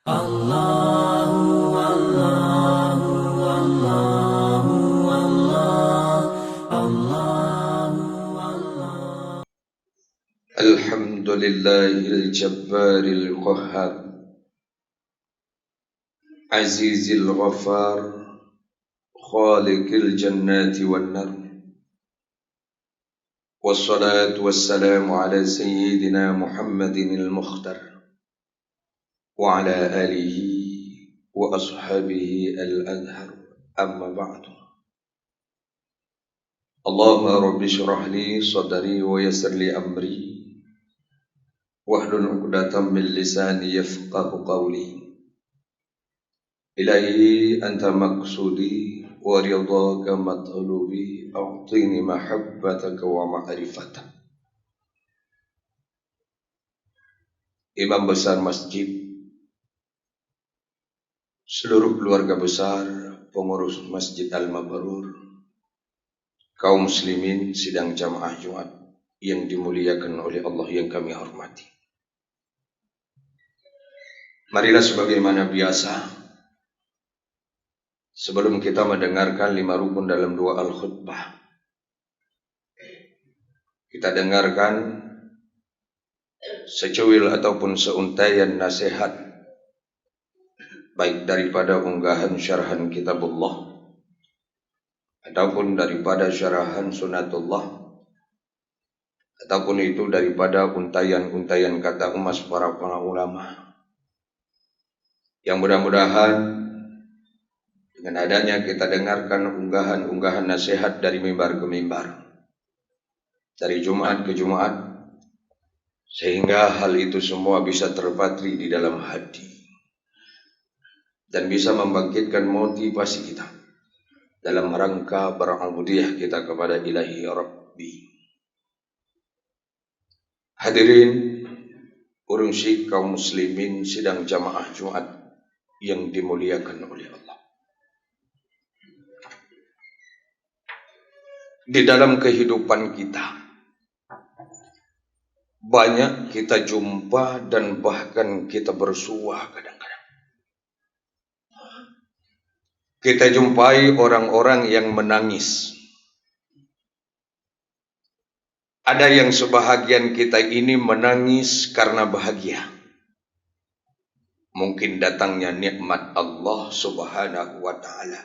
Allahu Allahu Allahu Allah Allahu Allah. Alhamdulillahil jabbaril qahhar azizil ghaffar khaliqil jannati wan nar. Wassalatu wassalamu ala sayyidina Muhammadinil mukhtar wa ala alihi wa ashabihi al-adhar. Amma ba'du. Allahumma rabbi shrah li sadri wa yassir li amri wahlul 'uqdatam min lisani yafqahu qawli. Ilahi anta maqsudi wa ridhaka matlubi, a'tini mahabbataka wa ma'rifatak. Imam besar masjid, seluruh keluarga besar, pengurus Masjid Al-Mabrur, kaum muslimin sidang jamaah Jumat yang dimuliakan oleh Allah yang kami hormati. Marilah sebagaimana biasa, sebelum kita mendengarkan 5 rukun dalam doa al-khutbah, kita dengarkan secuil ataupun seuntaian nasihat baik daripada unggahan syarahan kitabullah ataupun daripada syarahan sunatullah ataupun itu daripada untaian-untaian kata emas para ulama, yang mudah-mudahan dengan adanya kita dengarkan unggahan-unggahan nasihat dari mimbar ke mimbar, dari Jumat ke Jumat, sehingga hal itu semua bisa terpatri di dalam hati dan bisa membangkitkan motivasi kita dalam rangka ber'ubudiyah kita kepada Ilahi Rabbi. Hadirin urungsi kaum muslimin sidang jamaah Jumat yang dimuliakan oleh Allah. Di dalam kehidupan kita banyak kita jumpa dan bahkan kita bersuah kadang-kadang. Kita jumpai orang-orang yang menangis. Ada yang sebahagian kita ini menangis karena bahagia. Mungkin datangnya nikmat Allah Subhanahu wa ta'ala.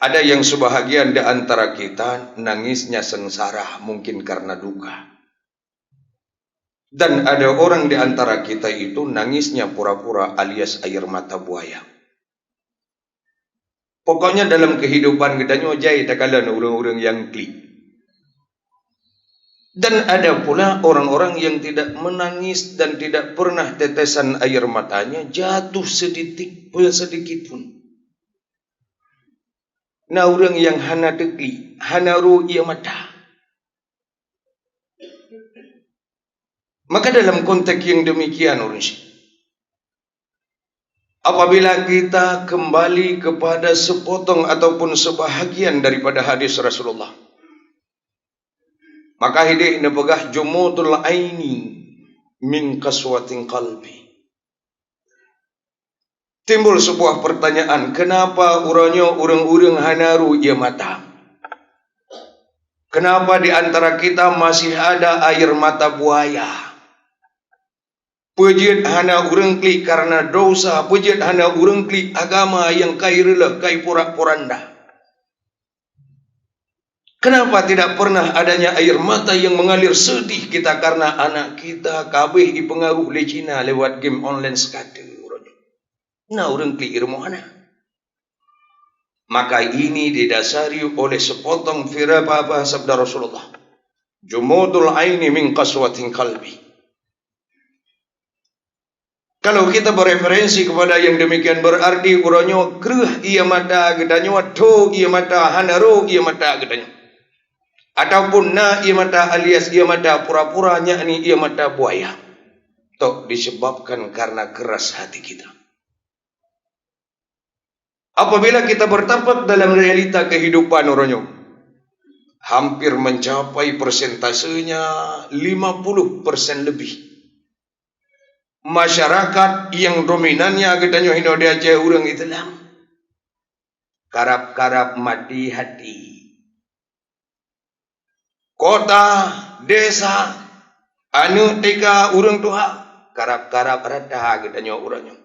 Ada yang sebahagian di antara kita nangisnya sengsara, mungkin karena duka. Dan ada orang di antara kita itu nangisnya pura-pura alias air mata buaya. Pokoknya dalam kehidupan kita nyojai takalan orang-orang yang klik. Dan ada pula orang-orang yang tidak menangis dan tidak pernah tetesan air matanya jatuh sedikit pun. Nah, orang yang hana tekli, hana ru ia mata. Maka dalam konteks yang demikian, apabila kita kembali kepada sepotong ataupun sebahagian daripada hadis Rasulullah, maka hidup nepegah jumudul aini min qaswatin qalbi. Timbul sebuah pertanyaan, kenapa orang-orang hanaru ia mata? Kenapa di antara kita masih ada air mata buaya? Pejit hana urang klik karena dosa, pejit hana urang klik agama yang kai rela, kai porak-poranda. Kenapa tidak pernah adanya air mata yang mengalir sedih kita karena anak kita kabeh dipengaruh oleh Cina lewat game online sekata. Nah, urang klik ilmu hana. Maka ini didasari oleh sepotong firman sabda Rasulullah. Jumudul aini min qaswatin qalbi. Kalau kita bereferensi kepada yang demikian berarti uranyo kerah ia mata gedanyo to ia mata hanaro ia mata gedanyo. Ataupun na ia mata alias ia mata pura-puranya ni ia mata buaya. Tok disebabkan karena keras hati kita. Apabila kita bertapak dalam realita kehidupan uranyo, hampir mencapai persentasenya 50% lebih. masyarakat yang dominannya katanya hino dia je urang Islam. Karap-karap mati hati. Kota, desa, anu tika urang tuha, karap-karap rata katanya urangnya.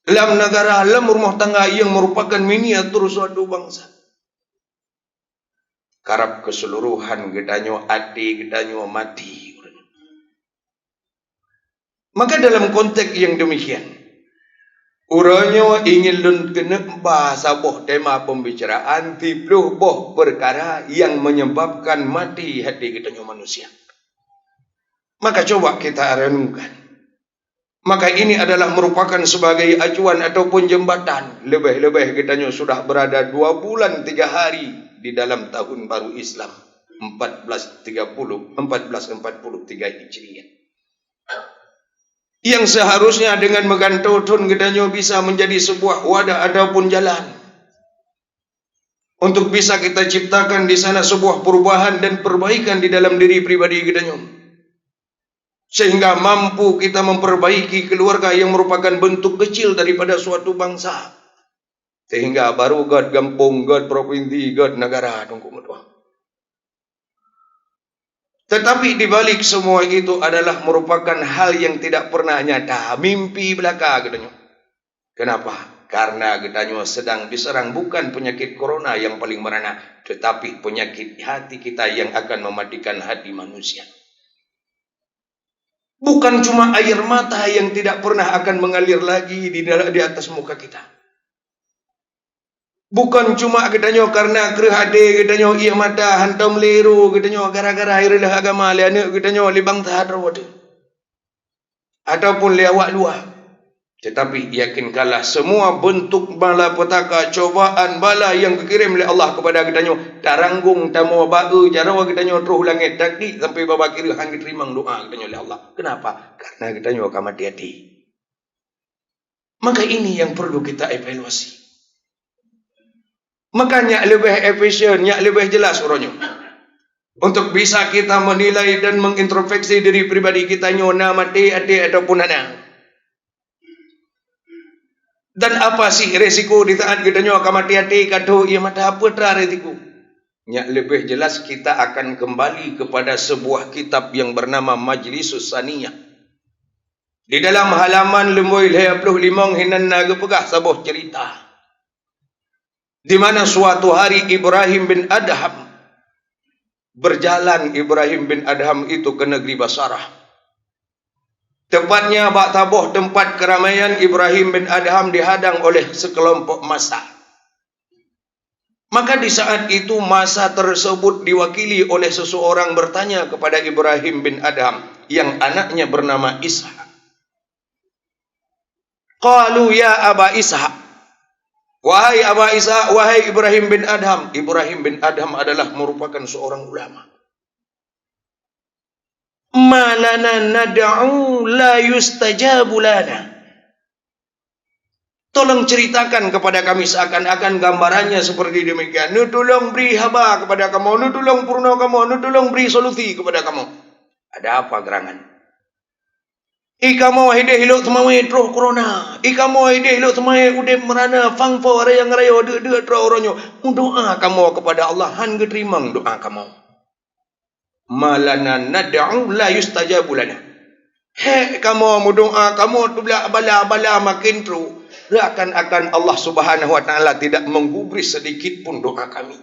Dalam negara, dalam rumah tangga yang merupakan miniatur suatu bangsa. Karap keseluruhan katanya ati, katanya mati. Maka dalam konteks yang demikian, urangnya ingin lun kena bahasa boh tema pembicaraan tipluh boh perkara yang menyebabkan mati hati kita manusia. Maka coba kita renungkan. Maka ini adalah merupakan sebagai acuan ataupun jembatan. Lebih-lebih kita sudah berada 2 bulan 3 hari di dalam tahun baru Islam 1443 Hijriah. Yang seharusnya dengan megantotun gedanya bisa menjadi sebuah wadah ataupun jalan untuk bisa kita ciptakan di sana sebuah perubahan dan perbaikan di dalam diri pribadi gedanya, sehingga mampu kita memperbaiki keluarga yang merupakan bentuk kecil daripada suatu bangsa, sehingga baru God gampung, God provinsi, God negara tunggu medua. Tetapi di balik semua itu adalah merupakan hal yang tidak pernah nyata, mimpi belaka katanya. Kenapa? Karena katanya sedang diserang bukan penyakit corona yang paling merana, tetapi penyakit hati kita yang akan mematikan hati manusia. Bukan cuma air mata yang tidak pernah akan mengalir lagi di atas muka kita. Bukan cuma katanya karena kerhade katanya ia mata hantam leru katanya gara-gara air lah agama le anak katanya libang tahadrawat ataupun le awak luar. Tetapi yakinkanlah semua bentuk malapetaka, cobaan, bala yang dikirim oleh Allah kepada katanya taranggung tamu bau jarawa katanya terus langit takdi sampai baba kira hang diterima doa katanya oleh Allah. Kenapa? Karena katanya kamu hati-hati. Maka ini yang perlu kita evaluasi. Makanya lebih efisien, lebih jelas urangnya. Untuk bisa kita menilai dan mengintrospeksi diri pribadi kita nyona mati ataupun ana. Dan apa sih resiko di saat kita nyoka mati hati kado ia mata apa tra resiko? Lebih jelas kita akan kembali kepada sebuah kitab yang bernama Majlisus Saniyah. Di dalam halaman lemboy 55 hinan naga pegah sebuah cerita. Di mana suatu hari Ibrahim bin Adham berjalan itu ke negeri Basarah. Tepatnya bak taboh tempat keramaian Ibrahim bin Adham dihadang oleh sekelompok massa. Maka di saat itu massa tersebut diwakili oleh seseorang bertanya kepada Ibrahim bin Adham yang anaknya bernama Ishaq. Qalu ya Aba Ishaq. Wahai Aba Ishaq, wahai Ibrahim bin Adham. Ibrahim bin Adham adalah merupakan seorang ulama. Malana nad'u la yustajabu lana. Tolong ceritakan kepada kami seakan-akan gambarannya seperti demikian. Nu tolong beri haba kepada kamu, nu tolong purna kamu, nu tolong beri solusi kepada kamu. Ada apa gerangan? Ika mau hideh hiluk semai troh corona. Ika mau hideh hiluk semai udah merana fangfo raya ngerayo de troh oronyo. Doa kamu kepada Allah han geterimang doa kamu. Malana nad'u la yustajabu lana. He kamu doa kamu tu bala makin troh. Akan Allah Subhanahu wa taala tidak menggubris sedikit pun doa kami.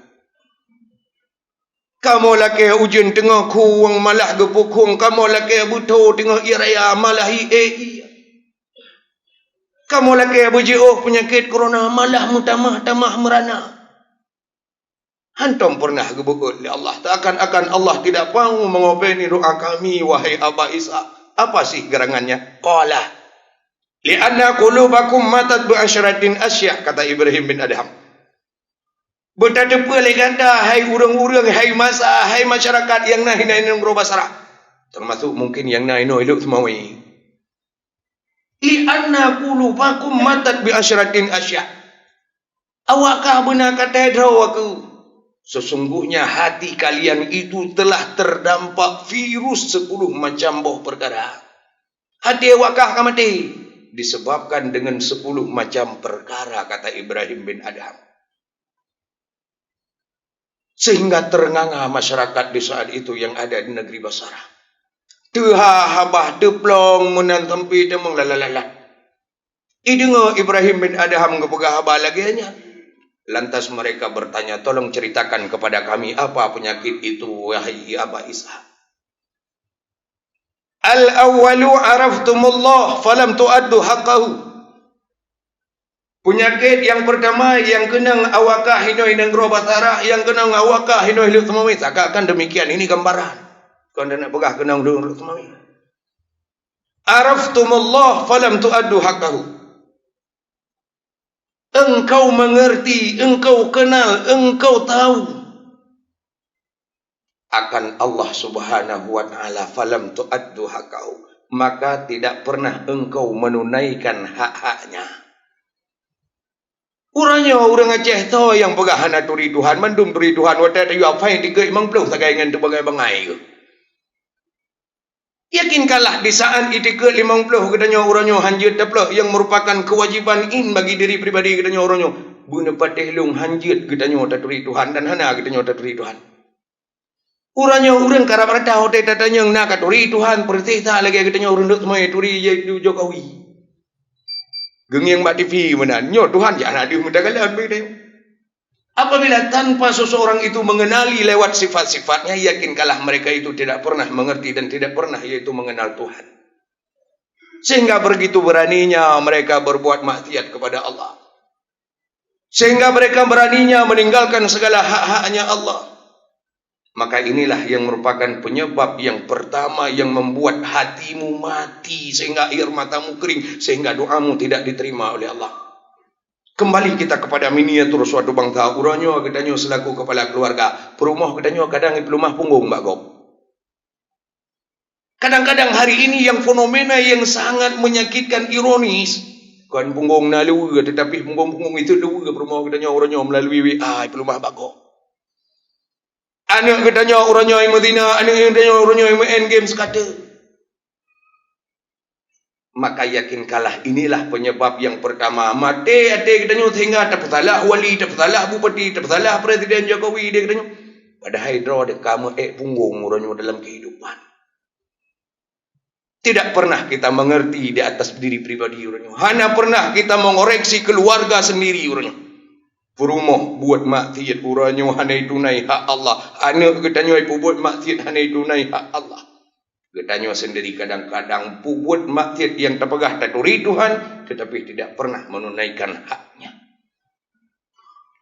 Kamu laki ujian tengah kuang malah gepukung. Kamu laki butuh tengah iraya malah iya. Kamu laki berjauh penyakit corona malah mutamah merana. Hantam pernah gebukul oleh Allah. Takkan Allah tidak mau mengopeni doa kami wahai Aba Ishaq. Apa sih gerangannya? Qala li'anna qulubakum matat bi'asyratin asya, kata Ibrahim bin Adham. Bertadapa leganda, hai urang-urang, hai masa, hai masyarakat yang nahi ngro Basarah. Termasuk mungkin yang nahi no elok semawi. Li'anna qulubakum matat bi asyratin asya. Awakah benar kata aku? Sesungguhnya hati kalian itu telah terdampak virus 10 macam boh perkara. Hati awakah akan mati? Disebabkan dengan 10 macam perkara, kata Ibrahim bin Adham. Sehingga terengah masyarakat di saat itu yang ada di negeri Basrah. Habah teplong menan tempi temung lalalala. Idengar Ibrahim bin Adham kepegah habah lagi hanya. Lantas mereka bertanya, tolong ceritakan kepada kami apa penyakit itu, wahai Aba Ishaq. Al-awwalu araftumullah falam tuaddu haqqahu. Penyakit yang pertama yang kenang awakah hinoi negro Basrah, yang kenang awakah hinoi Luthmawi. Akan demikian, ini gambaran. Kau nak pegah kenang Luthmawi. Araftumullah falam tuaddu haqqahu. Engkau mengerti, engkau kenal, engkau tahu akan Allah Subhanahu wa taala, falam tuaddu haqqahu, maka tidak pernah engkau menunaikan hak-haknya. Uranya orang Aceh tu yang pegahan aturi Tuhan, mandum turi Tuhan, wadah tayu apa yang tiga imang peluh sagai dengan terbagai-bagai ke. Yakinkanlah di saat itu ke 50 katanya orangnya hanjit taplah yang merupakan kewajiban in bagi diri pribadi katanya orangnya. Buna patih lung hanjit katanya taturi Tuhan dan hana katanya taturi Tuhan. Uranya orang karap rata hotel tatanya nak katuri Tuhan pertih tak lagi katanya orang duk semua turi Jokowi. Gengyang mak TV menan nyo Tuhan jangan ada mudah kalian begitu. Apabila tanpa seseorang itu mengenali lewat sifat-sifatnya, yakinkanlah mereka itu tidak pernah mengerti dan tidak pernah yaitu mengenal Tuhan. Sehingga begitu beraninya mereka berbuat maksiat kepada Allah. Sehingga mereka beraninya meninggalkan segala hak-haknya Allah. Maka inilah yang merupakan penyebab yang pertama yang membuat hatimu mati, sehingga air matamu kering, sehingga doamu tidak diterima oleh Allah. Kembali kita kepada miniatur suatu bangsa. Uranya katanya selaku kepala keluarga, perumah katanya kadang pelumah punggung Mbak Gop. Kadang-kadang hari ini yang fenomena yang sangat menyakitkan, ironis, kan punggung na luwe, tetapi punggung-punggung itu luwe perumah katanya orangnya melalui WA pelumah Mbak Gop. Anak katanya orangnya yang Madinah, anak katanya orangnya yang main game sekata. Maka yakinkanlah inilah penyebab yang pertama. Mati ate katanya sehingga tak salah wali, tak salah bupati, tak salah Presiden Jokowi dia katanya. Padahal draw de kamu punggung orangnya dalam kehidupan. Tidak pernah kita mengerti di atas diri pribadi orangnya. Hanya pernah kita mengoreksi keluarga sendiri orangnya. Perumah buat maksiat orangnya hanya tunai hak Allah. Anak katanya buat maksiat hanya tunai hak Allah. Katanya sendiri kadang-kadang buat maksiat yang terpegah taturi Tuhan, tetapi tidak pernah menunaikan haknya.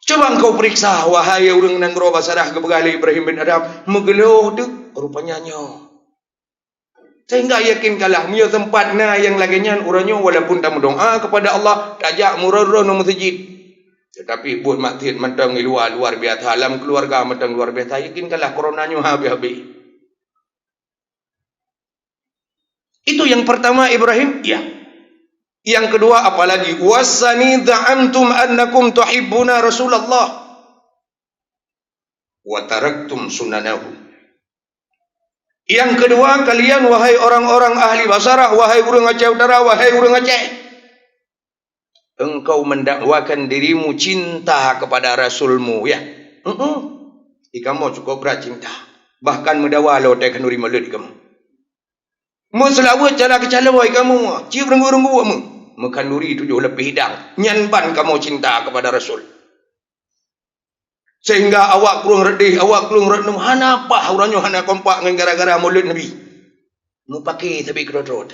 Coba engkau periksa, wahai orang Nanggro Basrah kepegali Ibrahim bin Adham, megeluh tu rupanya nyo. Sehingga yakinkanlah punya tempatnya yang laginya orangnya walaupun tak berdoa kepada Allah, tajak murah-murah no masjid. Tetapi buat maksiat mentang luar biasa, alam keluarga mentang luar biasa, yakinkanlah coronanya habis-habis. Itu yang pertama Ibrahim, ya. Yang kedua apalagi? Wasani za'amtum annakum tuhibbuna Rasulullah wa taraktum sunanahu. Yang kedua, kalian wahai orang-orang ahli Basrah, wahai orang Aceh Utara, wahai orang Aceh, engkau mendakwakan dirimu cinta kepada Rasulmu, ya. Ikamu cukup berat cinta. Bahkan mendakwa lo tak kanuri malut ikamu. Muselawa cara kecalawai kamu, cium renggu-renggu kamu. Mekanduri 7 lebih hidang. Nyanban kamu cinta kepada Rasul. Sehingga awak kurang redih, awak kurang redih. Hana apa orangnya hana kompak dengan gara-gara mulut Nabi. Mu pakai tapi kerot-kerot.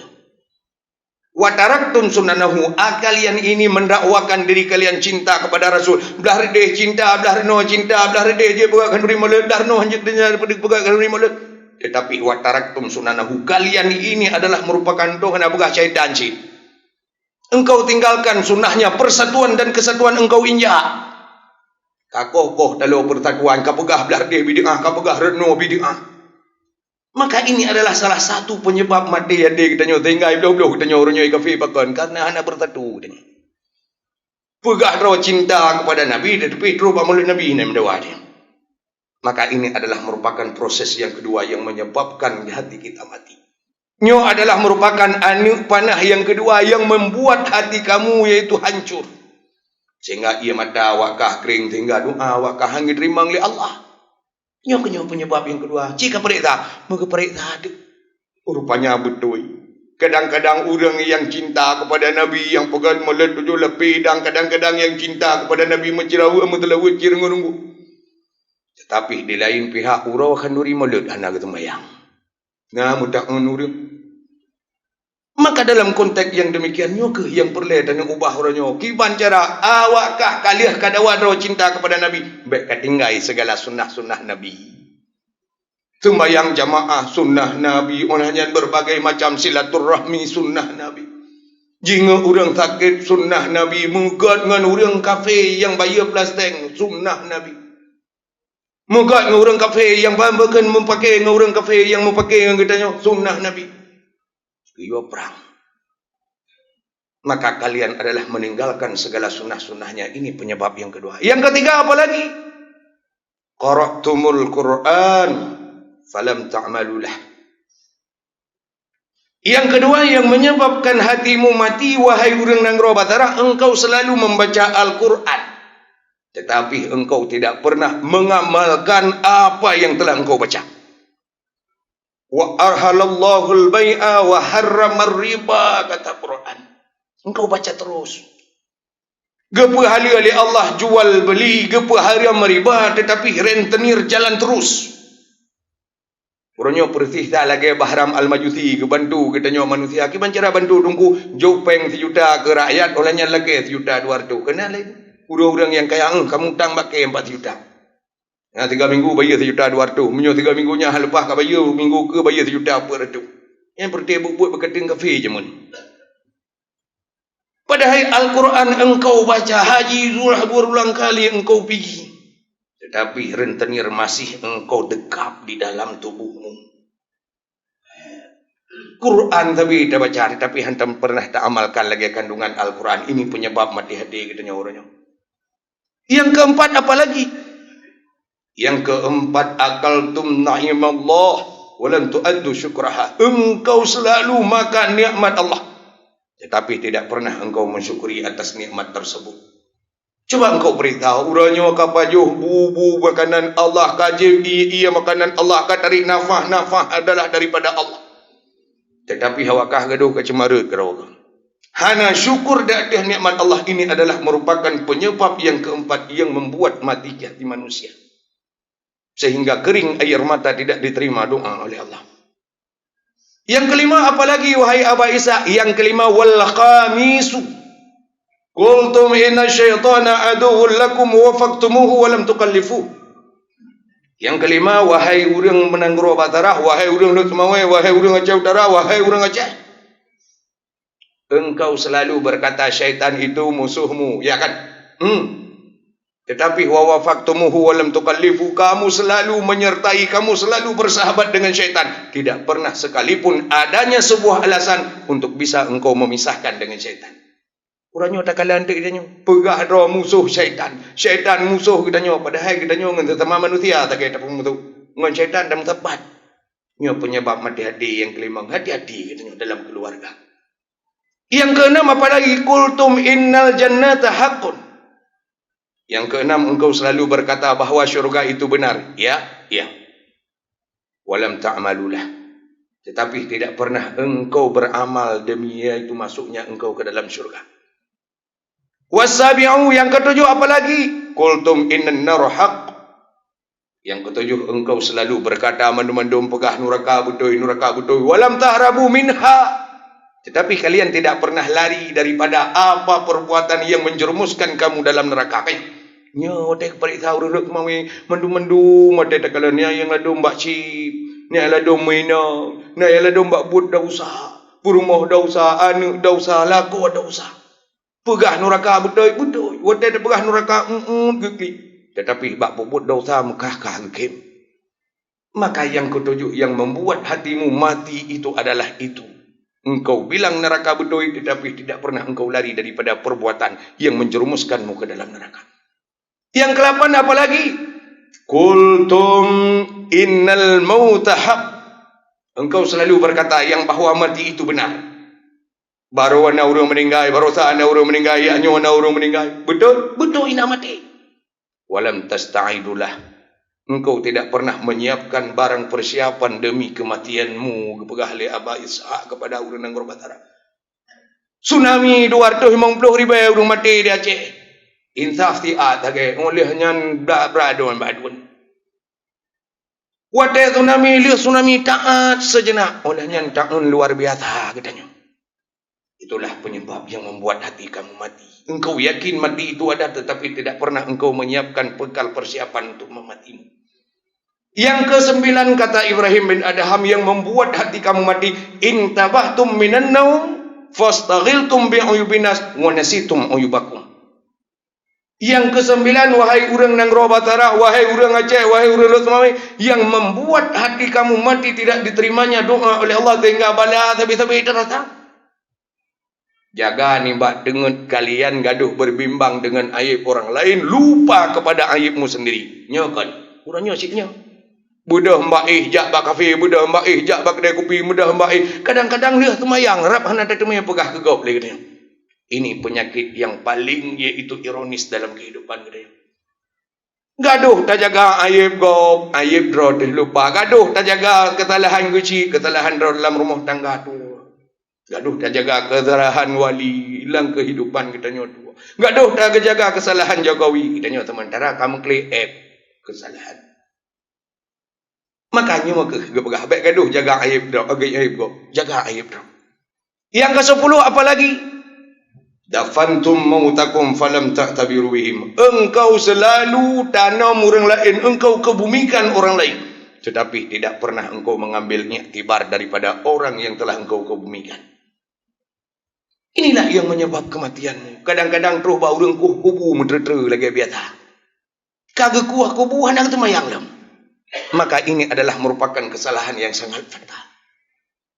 Wa taraktum sunanahu. Kalian ini mendakwakan diri kalian cinta kepada Rasul. Belah redih cinta, belah reno cinta, belah redih je pegang kanduri mulut, belah reno hanjut dengan pegang kanduri mulut. Tetapi wa taraktum sunanahu, kalian ini adalah merupakan Tuhan abgah syaitan cik. Engkau tinggalkan sunnahnya, persatuan dan kesatuan engkau injak. Kakoh dalam persatuan, kapegah belah dia bid'ah, kapegah reno bid'ah. Maka ini adalah salah satu penyebab mati yang dia katanya tinggal belah-belah katanya orangnya kafir bakon karena hanya bersatu katanya. Pegah roh cinta kepada Nabi tetapi terus mulut Nabi ini mendawa dia. Maka ini adalah merupakan proses yang kedua yang menyebabkan hati kita mati. Nyo adalah merupakan anak panah yang kedua yang membuat hati kamu iaitu hancur. Sehingga ia mata awakah kering sehingga doa awakah hang diterima oleh Allah. Nyo penyebab yang kedua. Jika periksa, muka periksa ada. Rupanya betul. Kadang-kadang orang yang cinta kepada Nabi yang pegang melet tujuh lebih dan kadang-kadang yang cinta kepada Nabi mencerawa metelawut cirengurunggu. Tetapi di lain pihak urau khanduri melet anak ketembayang. Nah, mudah menurut. Maka dalam konteks yang demikian nyoke yang perlu dan ubah orangnya. Kiban cara awakkah kaliah kadawan roh cinta kepada Nabi. Baik katinggai segala sunnah-sunnah Nabi. Sembayang jamaah sunnah Nabi. Onahnya berbagai macam silaturahmi sunnah Nabi. Jika orang sakit sunnah Nabi. Mugat dengan orang kafe yang bayar plastik sunnah Nabi. Mugat dengan orang kafe yang bahkan memakai dengan orang kafe yang memakai yang katanya sunnah Nabi. Iyo perang. Maka kalian adalah meninggalkan segala sunnah-sunnahnya. Ini penyebab yang kedua. Yang ketiga apa lagi? Qara'tumul Qur'an falam ta'malulah. Yang kedua yang menyebabkan hatimu mati, wahai urang Nangro Batara, engkau selalu membaca Al-Quran. Tetapi engkau tidak pernah mengamalkan apa yang telah engkau baca. Wa arhalallahu al-bai'a wa harramar riba, kata Quran. Engkau baca terus. Gepa hari Allah jual beli, gepa haram riba, tetapi rentenir jalan terus. Orangnya pertih tak lagi bahram al-majusi ke bantu katanya manusia. Ki cara bantu tunggu jopeng 1 juta ke rakyat olehnya lagi 1 juta 200. Kenal itu? Orang-orang yang kaya kamu tang pakai 4 juta. Nah, 3 minggu bayar 1 juta 200. Menyo 3 minggunya lepas ke bayar minggu ke bayar 1 juta 400. Yang perti buat berketing kafe je mun. Padahal Al-Quran engkau baca, haji surah berulang kali engkau pergi. Tetapi rentenir masih engkau dekap di dalam tubuhmu. Quran tapi dah baca, tapi hantam pernah tak amalkan lagi kandungan Al-Quran. Ini penyebab mati hati katanya orangnya. Yang keempat apa lagi? Yang keempat, akaltum na'imallah walam tu'addu syukraha. Engkau selalu makan nikmat Allah, tetapi tidak pernah engkau mensyukuri atas nikmat tersebut. Coba engkau beritahu urangnya kapajuh bubu makanan Allah, kajib ia makanan Allah, katarik nafah adalah daripada Allah. Tetapi hawakah gaduh kecemara kerau. Hana syukur dak nikmat Allah ini adalah merupakan penyebab yang keempat yang membuat mati hati manusia. Sehingga kering air mata tidak diterima doa oleh Allah. Yang kelima apalagi wahai Aba Isa? Yang kelima wal khamisu qultum inna syaitana aduwwun lakum wa faktumuhu wa lam tukallifu. Yang kelima wahai urang Menanggro Batarah, wahai urang Lut Mawe, wahai urang Aceh Utara, wahai urang Aceh. Engkau selalu berkata syaitan itu musuhmu, ya kan? Tetapi wa wafaktumuhu wa lam tukallifu, kamu selalu menyertai, kamu selalu bersahabat dengan syaitan. Tidak pernah sekalipun adanya sebuah alasan untuk bisa engkau memisahkan dengan syaitan. Orangnya tak kalah antik katanya, pegah doa musuh syaitan. Syaitan musuh katanya, padahal katanya dengan sesama manusia tak kata pun musuh. Dengan syaitan dan tepat. Ini penyebab mati hati yang kelima, hati-hati katanya dalam keluarga. Yang keenam apa lagi? Qultum innal jannata haqqun. Yang keenam, engkau selalu berkata bahawa syurga itu benar. Ya. Walam ta'malulah. Tetapi tidak pernah engkau beramal demi itu masuknya engkau ke dalam syurga. Wasabi'u, yang ketujuh apa lagi? Qultum innan nar haqq. Yang ketujuh, engkau selalu berkata mendum-mendum pegah nuraka butoi. Walam tahrabu minha. Tetapi kalian tidak pernah lari daripada apa perbuatan yang menjerumuskan kamu dalam neraka. Nyo tek periksa urut mawi mendum-mendum ada takalanya yang ladum mbak cip, ni ladum mina, ni ladum mbak bud dah usah, purumah dah usah, anu dah usah, laku dah usah. Pegah neraka betul, wate dah pegah neraka gigi. Tetapi bak bud dah usah mekah hakim. Maka yang ketujuh yang membuat hatimu mati itu adalah itu. Engkau bilang neraka betul, tetapi tidak pernah engkau lari daripada perbuatan yang menjerumuskanmu ke dalam neraka. Yang ke-8 apa lagi? Qultum innal mauta haq. Engkau selalu berkata yang bahawa mati itu benar. Baru ana orang meninggal, baru ana orang meninggal, anyo ana orang meninggal. Betul? Betul ina mati. Walam tasta'idulah. Engkau tidak pernah menyiapkan barang persiapan demi kematianmu kepada ahli Aba Ishaq kepada orang Nanggro Batara. Tsunami 250,000 orang mati di Aceh. Insaf tiat lagi olehnya beradun badun. Wadah tsunami taat sejenak olehnya taun luar biasa katanya. Itulah penyebab yang membuat hati kamu mati. Engkau yakin mati itu ada tetapi tidak pernah engkau menyiapkan bekal persiapan untuk mematimu. Yang ke-9 kata Ibrahim bin Adham yang membuat hati kamu mati, intabahtum minan naum fastaghiltum bi'uyubinas wa nasitum uyubakum. Yang ke-9 wahai orang Nanggro Batara, wahai orang Aceh, wahai orang Lutmawi, yang membuat hati kamu mati tidak diterimanya doa oleh Allah sehingga bala tapi datang. Jaga nimba dengan kalian gaduh berbimbang dengan aib orang lain, lupa kepada aibmu sendiri. Nyokan, urangnya siknya. Budah mbak jak bak kafe, budah mbak jak bak kedai kopi, budah mbak kadang-kadang dia semayang, rap hana tetemanya pegah kegop lagi katanya. Ini penyakit yang paling iaitu ironis dalam kehidupan katanya. Gaduh tak jaga aib gop, aib draw lupa. Gaduh tak jaga kesalahan kecil, kesalahan draw dalam rumah tangga tu. Gaduh tak jaga kesalahan wali, hilang kehidupan kita nyoto. Gaduh tak jaga kesalahan Jokowi, kita nyoto sementara kamu claim kesalahan. Makanya maka gepegah baik gaduh jaga aib dah, aib go, jaga aib dah. Yang ke-10 apa lagi? Dafantum mautakum falam ta'tabiru bihim. Engkau selalu tanam orang lain, engkau kebumikan orang lain, tetapi tidak pernah engkau mengambil iktibar daripada orang yang telah engkau kebumikan. Inilah yang menyebab kematianmu. Kadang-kadang terus bau rengkuh kubu menterter lagi biasa. Kagak kuah kubu anak temayang lam. Maka ini adalah merupakan kesalahan yang sangat fatal.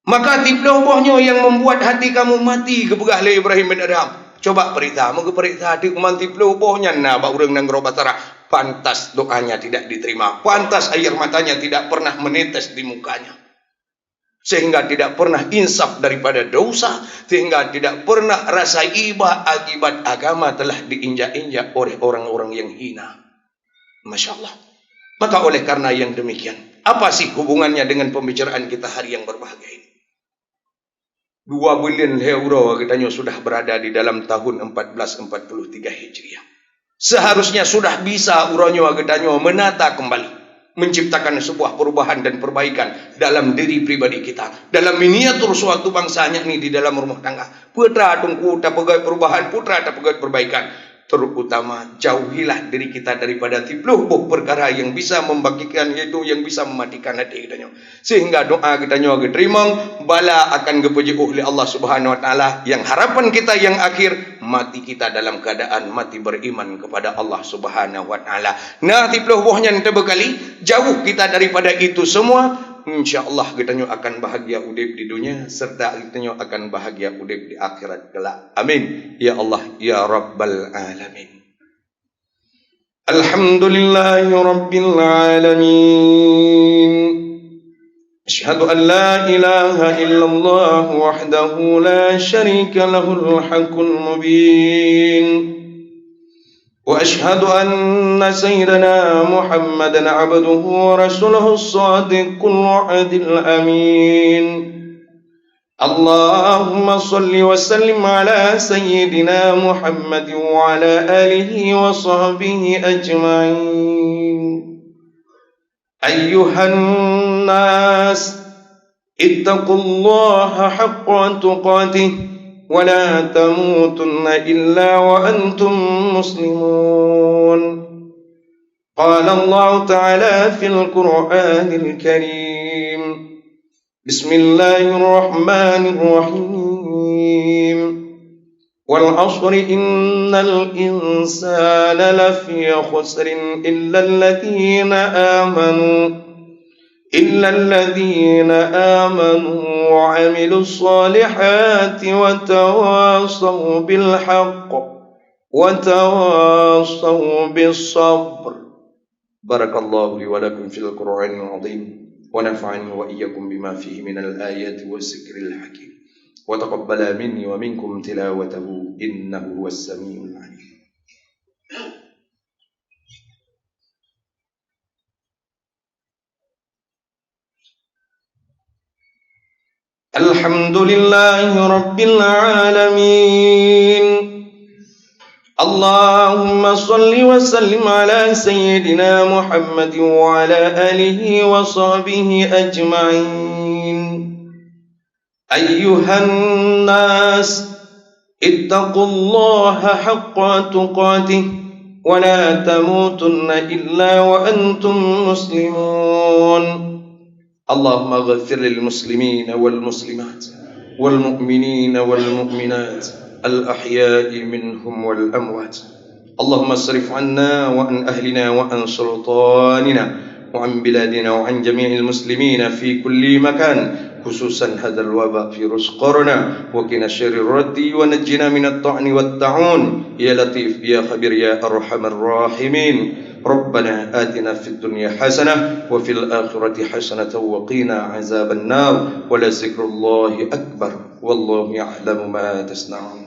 Maka tiplah buahnya yang membuat hati kamu mati kepada ahli Ibrahim bin Adham. Coba periksa, moga periksa hati umat tiplah buahnya na bau reng Nanggro Batara. Pantas doanya tidak diterima. Pantas air matanya tidak pernah menetes di mukanya. Sehingga tidak pernah insaf daripada dosa, sehingga tidak pernah rasa iba akibat agama telah diinjak-injak oleh orang-orang yang hina. Masya Allah. Maka oleh karena yang demikian, apa sih hubungannya dengan pembicaraan kita hari yang berbahagia ini? 2 bilion euro katanya sudah berada di dalam tahun 1443 Hijriah. Seharusnya sudah bisa uranyo katanya menata kembali, menciptakan sebuah perubahan dan perbaikan dalam diri pribadi kita, dalam miniatur suatu bangsanya ini di dalam rumah tangga. Putra tunggu tak pegai perubahan, putra tak pegai perbaikan. Terutama jauhilah diri kita daripada tipluh perkara yang bisa membagikan, yaitu yang bisa mematikan hati kita. Sehingga doa kita diterima, bala akan gepuji oleh Allah Subhanahu Wa Taala. Yang harapan kita yang akhir, mati kita dalam keadaan mati beriman kepada Allah Subhanahu Wa Taala. Nah tipluh bohnya terbekali, jauh kita daripada itu semua. InsyaAllah kita akan bahagia udip di dunia, serta kita akan bahagia udip di akhirat kelak. Amin. Ya Allah, Ya Rabbal Alamin. Alhamdulillahi Rabbil Alamin. Asyhadu an la ilaha illallah wahdahu la syarika lahul haqqul mubin. وأشهد أن سيدنا محمدا عبده ورسوله الصادق الوعد الأمين. اللهم صل وسلم على سيدنا محمد وعلى آله وصحبه أجمعين. أيها الناس اتقوا الله حق تقاته ولا تموتن إلا وأنتم مسلمون. قال الله تعالى في القرآن الكريم: بسم الله الرحمن الرحيم. والعصر إن الإنسان لفي خسر إلا الذين آمنوا وعملوا الصالحات وتواصوا بالحق وتواصوا بالصبر. بارك الله لي ولكم في القرآن العظيم ونفعني وإياكم بما فيه من الآيات والذكر الحكيم وتقبل مني ومنكم تلاوته إنه هو السميع العليم. الحمد لله رب العالمين. اللهم صل وسلم على سيدنا محمد وعلى آله وصحبه أجمعين. أيها الناس اتقوا الله حق تقاته ولا تموتن إلا وأنتم مسلمون. اللهم اغفر للمسلمين والمسلمات والمؤمنين والمؤمنات الأحياء منهم والأموات. اللهم اصرف عنا وعن أهلنا وعن سلطاننا وعن بلادنا وعن جميع المسلمين في كل مكان، خصوصا هذا الوباء فيروس كورونا، وقنا شر الرد ونجنا من الطعن والطاعون يا لطيف يا خبير يا أرحم الراحمين. ربنا آتنا في الدنيا حسنة وفي الآخرة حسنة وقنا عذاب النار ولذكر الله أكبر والله يعلم ما تصنعون.